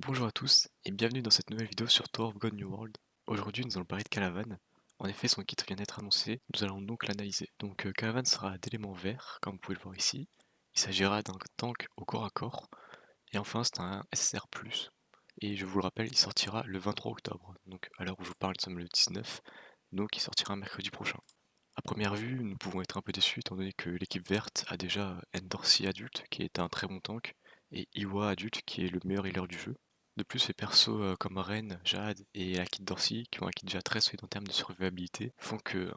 Bonjour à tous et bienvenue dans cette nouvelle vidéo sur Tour of God New World. Aujourd'hui nous allons parler de Calavan. En effet son kit vient d'être annoncé, nous allons donc l'analyser. Donc Calavan sera d'éléments verts comme vous pouvez le voir ici. Il s'agira d'un tank au corps à corps. Et enfin c'est un SSR+. Et je vous le rappelle il sortira le 23 octobre. Donc à l'heure où je vous parle nous sommes le 19. Donc il sortira mercredi prochain. A première vue nous pouvons être un peu déçus étant donné que l'équipe verte a déjà Endorsi adulte qui est un très bon tank. Et Iwa adulte qui est le meilleur healer du jeu. De plus, les persos comme Ren, Jade et la Kid Dorsey, qui ont un kit déjà très solide en termes de survivabilité, font que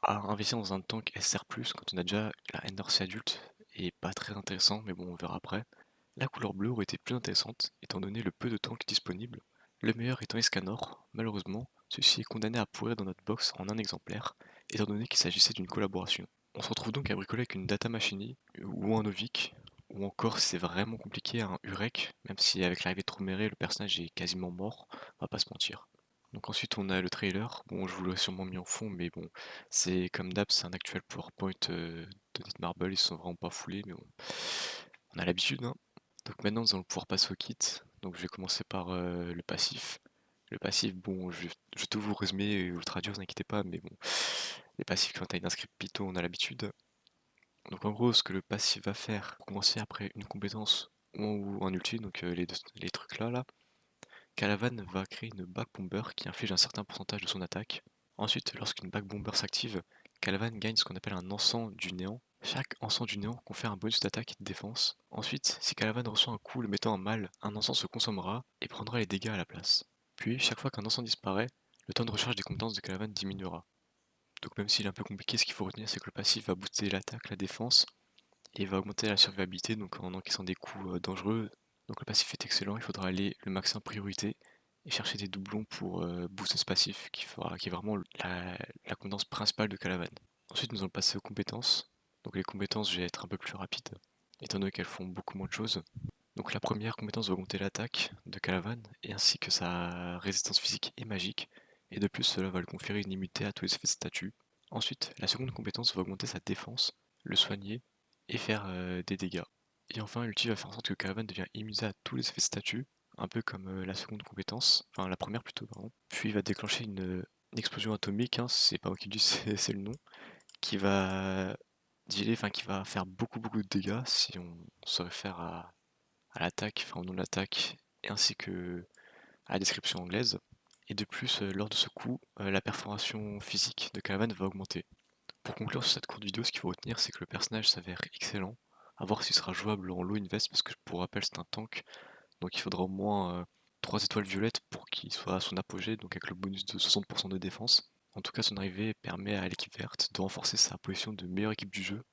investir dans un tank SR+, quand on a déjà la Dorsey adulte, est pas très intéressant, mais bon, on verra après. La couleur bleue aurait été plus intéressante, étant donné le peu de tanks disponibles. Le meilleur étant Escanor, malheureusement, celui-ci est condamné à pourrir dans notre box en un exemplaire, étant donné qu'il s'agissait d'une collaboration. On se retrouve donc à bricoler avec une Data Machini, ou un Novik, ou encore c'est vraiment compliqué un Urek, même si avec l'arrivée de Tromere le personnage est quasiment mort, on va pas se mentir. Donc ensuite on a le trailer, bon je vous l'aurais sûrement mis en fond mais bon c'est comme d'hab c'est un actuel PowerPoint de Netmarble, ils sont vraiment pas foulés mais bon on a l'habitude hein. Donc maintenant nous allons pouvoir passer au kit, donc je vais commencer par le passif. Le passif bon je vais tout vous résumer et vous traduire, vous inquiétez pas mais bon les passifs quand t'as une script Python on a l'habitude. Donc en gros, ce que le passif va faire pour commencer après une compétence ou un ulti, donc les trucs là, Calavan va créer une back bomber qui inflige un certain pourcentage de son attaque. Ensuite, lorsqu'une back bomber s'active, Calavan gagne ce qu'on appelle un encens du néant. Chaque encens du néant confère un bonus d'attaque et de défense. Ensuite, si Calavan reçoit un coup le mettant en mal, un encens se consommera et prendra les dégâts à la place. Puis, chaque fois qu'un encens disparaît, le temps de recharge des compétences de Calavan diminuera. Donc même s'il est un peu compliqué, ce qu'il faut retenir c'est que le passif va booster l'attaque, la défense, et il va augmenter la survivabilité donc en encaissant des coups dangereux. Donc le passif est excellent, il faudra aller le max en priorité et chercher des doublons pour booster ce passif qui est vraiment la compétence principale de Calavan. Ensuite nous allons passer aux compétences. Donc les compétences je vais être un peu plus rapide étant donné qu'elles font beaucoup moins de choses. Donc la première compétence va augmenter l'attaque de Calavan et ainsi que sa résistance physique et magique. Et de plus cela va lui conférer une immunité à tous les effets de statut. Ensuite la seconde compétence va augmenter sa défense, le soigner et faire des dégâts. Et enfin, l'ulti va faire en sorte que Calavan devient immunisé à tous les effets de statut, un peu comme la seconde compétence, enfin la première plutôt, pardon. Puis il va déclencher une explosion atomique, hein, c'est pas moi qui le dis, c'est le nom, qui va dealer, enfin qui va faire beaucoup de dégâts si on se réfère à l'attaque, enfin au nom de l'attaque, et ainsi que à la description anglaise. Et de plus, lors de ce coup, la perforation physique de Calavan va augmenter. Pour conclure sur cette courte vidéo, ce qu'il faut retenir, c'est que le personnage s'avère excellent. À voir s'il sera jouable en low invest, parce que pour rappel, c'est un tank. Donc il faudra au moins 3 étoiles violettes pour qu'il soit à son apogée, donc avec le bonus de 60% de défense. En tout cas, son arrivée permet à l'équipe verte de renforcer sa position de meilleure équipe du jeu.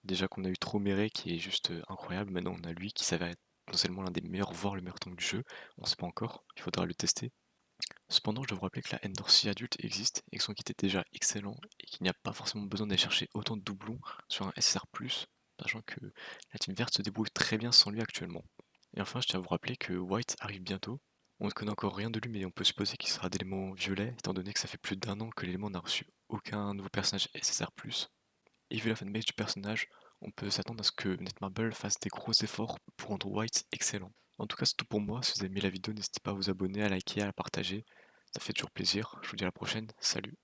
Déjà qu'on a eu Tromere qui est juste incroyable, maintenant on a lui qui s'avère être potentiellement l'un des meilleurs, voire le meilleur tank du jeu. On sait pas encore, il faudra le tester. Cependant, je dois vous rappeler que la Endorsi adulte existe et que son kit est déjà excellent et qu'il n'y a pas forcément besoin d'aller chercher autant de doublons sur un SR+, sachant que la team verte se débrouille très bien sans lui actuellement. Et enfin, je tiens à vous rappeler que White arrive bientôt. On ne connaît encore rien de lui, mais on peut supposer qu'il sera d'élément violet, étant donné que ça fait plus d'un an que l'élément n'a reçu aucun nouveau personnage SSR+. Et vu la fanbase du personnage, on peut s'attendre à ce que Netmarble fasse des gros efforts pour rendre White excellent. En tout cas, c'est tout pour moi. Si vous avez aimé la vidéo, n'hésitez pas à vous abonner, à liker, à la partager. Ça fait toujours plaisir. Je vous dis à la prochaine. Salut.